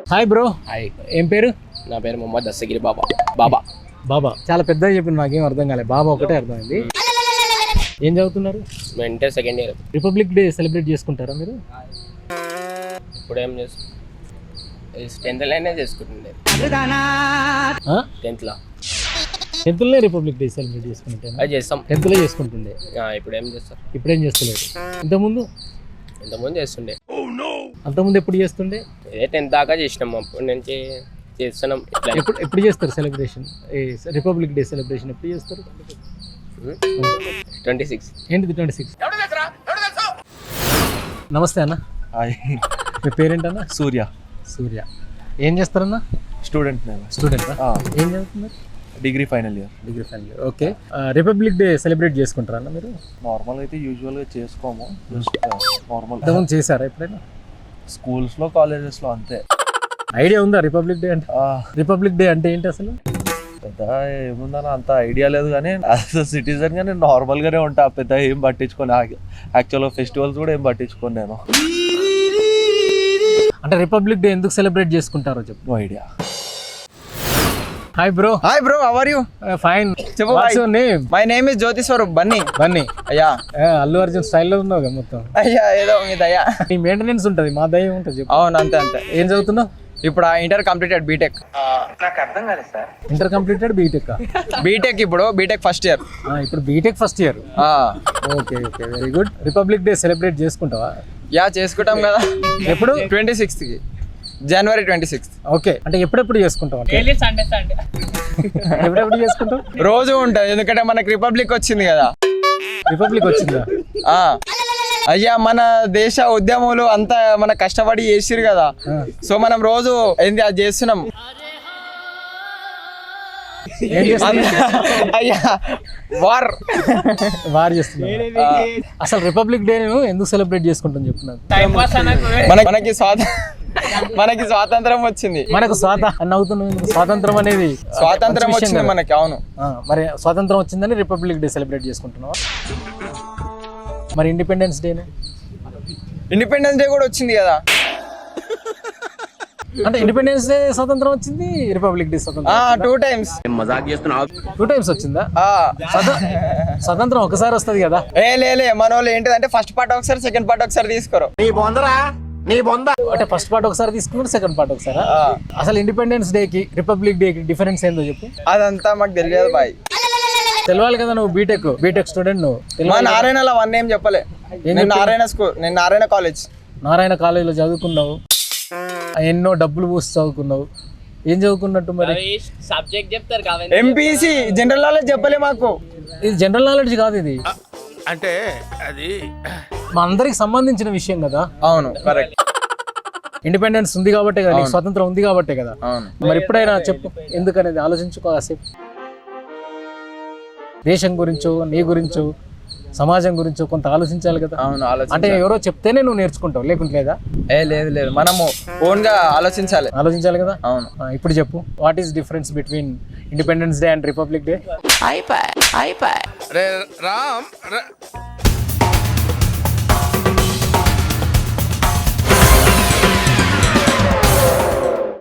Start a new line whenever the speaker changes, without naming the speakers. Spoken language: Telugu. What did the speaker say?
Hi bro.
హాయ్,
ఏం పేరు?
నా పేరు మొహమ్మద్ దస్తగిరి బాబా.
బాబా చాలా పెద్దగా చెప్పింది, నాకేం అర్థం కాలేదు. బాబా ఒకటే అర్థమైంది. ఏం చదువుతున్నారు?
మేము inter second year.
Republic day celebrate చేసుకుంటారా మీరు?
ఇప్పుడు ఏం చేస్తాం, 10th చేసుకుంటుండే.
10th republic day celebrate చేసుకుంటే
అది చేస్తాం.
10th చేసుకుంటుండే.
ఇప్పుడు ఏం చేస్తాం,
ఇప్పుడేం చేస్తలేదు. ఇంతకుముందు
చేస్తుండే.
అంతకుముందు ఎప్పుడు చేస్తుండే?
ఇదే 10th దాకా చేసినాం, అప్పటి నుంచి చేస్తున్నాం.
ఎప్పుడు చేస్తారు సెలబ్రేషన్? రిపబ్లిక్ డే సెలబ్రేషన్ ఎప్పుడు చేస్తారు?
26.
ఏంటిది 26? నమస్తే అన్న.
హాయ్,
మీ పేరేంటన్నా?
సూర్య.
సూర్య. ఏం చేస్తారన్నా?
స్టూడెంట్ నేను.
స్టూడెంట్. ఏం చదువుతున్నారు?
Degree final year.
Degree final year. Okay. Republic day celebrate చేసుకుంటారా అన్న మీరు?
నార్మల్గా అయితే యూజువల్గా చేసుకోము, జస్ట్ నార్మల్.
ఇంతకుముందు చేశారా ఎప్పుడైనా?
స్కూల్స్లో కాలేజెస్లో అంతే.
ఐడియా ఉందా రిపబ్లిక్ డే అంటే? రిపబ్లిక్ డే అంటే ఏంటి అసలు?
పెద్ద ఏముందని అంత ఐడియా లేదు, కానీ యాజ్ అ సిటిజన్గా నేను నార్మల్గానే ఉంటా. పెద్ద ఏం పట్టించుకోను, యాక్చువల్గా ఫెస్టివల్స్ కూడా ఏం పట్టించుకోను నేను.
అంటే రిపబ్లిక్ డే ఎందుకు సెలబ్రేట్ చేసుకుంటారో చెప్పు.
No idea.
Hi bro.
Hi bro, how are you?
Fine.
చెప్పు.
What's your name?
My name is Jyothi Swaroop Bunny.
Bunny.
అయ్యా,
అల్లు అర్జున్ స్టైల్లో ఉన్నావు కదా మొత్తం.
అయ్యా ఏదో మీ దయ్యా.
నీ మెయింటెనెన్స్ ఉంటుంది, మా దయ్యం ఉంటుంది చెప్పు.
అవును, అంతే అంతే.
ఏం చదువుతున్నావు?
ఇప్పుడు ఇంటర్ కంప్లీటెడ్ బీటెక్. నాకు అర్థం కాలేదు sir.
Inter completed B Tech?
B Tech ఇప్పుడు బీటెక్ ఫస్ట్ ఇయర్.
ఇప్పుడు B Tech first year. Okay okay, very good. Republic day celebrate చేసుకుంటావా?
యా, చేసుకుంటాం కదా.
ఎప్పుడు?
26కి, జనవరి 26th.
ఓకే. అంటే ఎప్పుడెప్పుడు చేసుకుంటావు? ఎప్పుడెప్పుడు చేసుకుంటావు?
రోజు ఉంటుంది, ఎందుకంటే మనకి రిపబ్లిక్ వచ్చింది కదా.
రిపబ్లిక్ వచ్చిందా?
అయ్యా, మన దేశ ఉద్యములు అంతా మన కష్టపడి చేసిరు కదా, సో మనం రోజు ఏంది అది చేస్తున్నాం. అయ్యా, వార్
చేస్తున్నా. అసలు రిపబ్లిక్ డే ఎందుకు సెలబ్రేట్ చేసుకుంటాం చెప్తున్నాను.
మనకి స్వాతంత్రం వచ్చింది.
మనకు స్వాతంత్రం అనేది
స్వాతంత్రం వచ్చింది మనకి. అవును.
మరి స్వాతంత్రం వచ్చిందని రిపబ్లిక్ డే సెలబ్రేట్ చేసుకుంటున్నావా? మరి ఇండిపెండెన్స్ డే
కూడా వచ్చింది కదా.
అంటే ఇండిపెండెన్స్ డే స్వాతంత్రం వచ్చింది, రిపబ్లిక్ డే స్వాతంత్రం
2 times.
2 times వచ్చిందా? స్వాతంత్రం ఒకసారి వస్తుంది కదా.
లే మన వాళ్ళు ఏంటిదంటే ఫస్ట్ పార్ట్ ఒకసారి, సెకండ్ పార్ట్ ఒకసారి తీసుకోరు.
అంటే ఫస్ట్ పార్ట్ ఒకసారి తీసుకున్నారు, సెకండ్ పార్ట్ ఒకసారి. అసలు ఇండిపెండెన్స్ డే కి రిపబ్లిక్ డే కి డిఫరెన్స్ ఏందో చెప్పు.
అదంతా మాకు తెలియదు బాయ్.
తెలియాలి కదా, నువ్వు బీటెక్ స్టూడెంట్. నువ్వు
మా నారాయణలో అవన్నీ ఏం చెప్పలే. నేను నారాయణ కాలేజ్.
నారాయణ కాలేజీలో చదువుకున్నావు, ఎన్నో డబ్బులు పూసి చదువుకున్నావు. ఏం చదువుకున్నట్టు మరి?
సబ్జెక్ట్ చెప్తారు కాబట్టి.
ఎంపీసీ జనరల్ నాలెడ్జ్ చెప్పలే మాకు.
ఇది జనరల్ నాలెడ్జ్ కాదు, ఇది
అంటే అది
మా అందరికి సంబంధించిన విషయం కదా.
అవును, కరెక్ట్.
ఇండిపెండెన్స్ ఉంది కాబట్టే కదా, స్వాతంత్రం ఉంది కాబట్టే కదా.
అవును.
మరి ఎప్పుడైనా చెప్పు, ఎందుకనేది ఆలోచించుకో కాసేపు. దేశం గురించో, నీ గురించో, సమాజం గురించో కొంత ఆలోచించాలి కదా.
అవును,
అంటే ఎవరో చెప్తేనే నువ్వు నేర్చుకుంటావు, లేకుంటే లేదా?
లేదు, మనము ఓన్ గా ఆలోచించాలి కదా.
అవును. ఇప్పుడు చెప్పు, what is difference between independence day and republic day?
Ram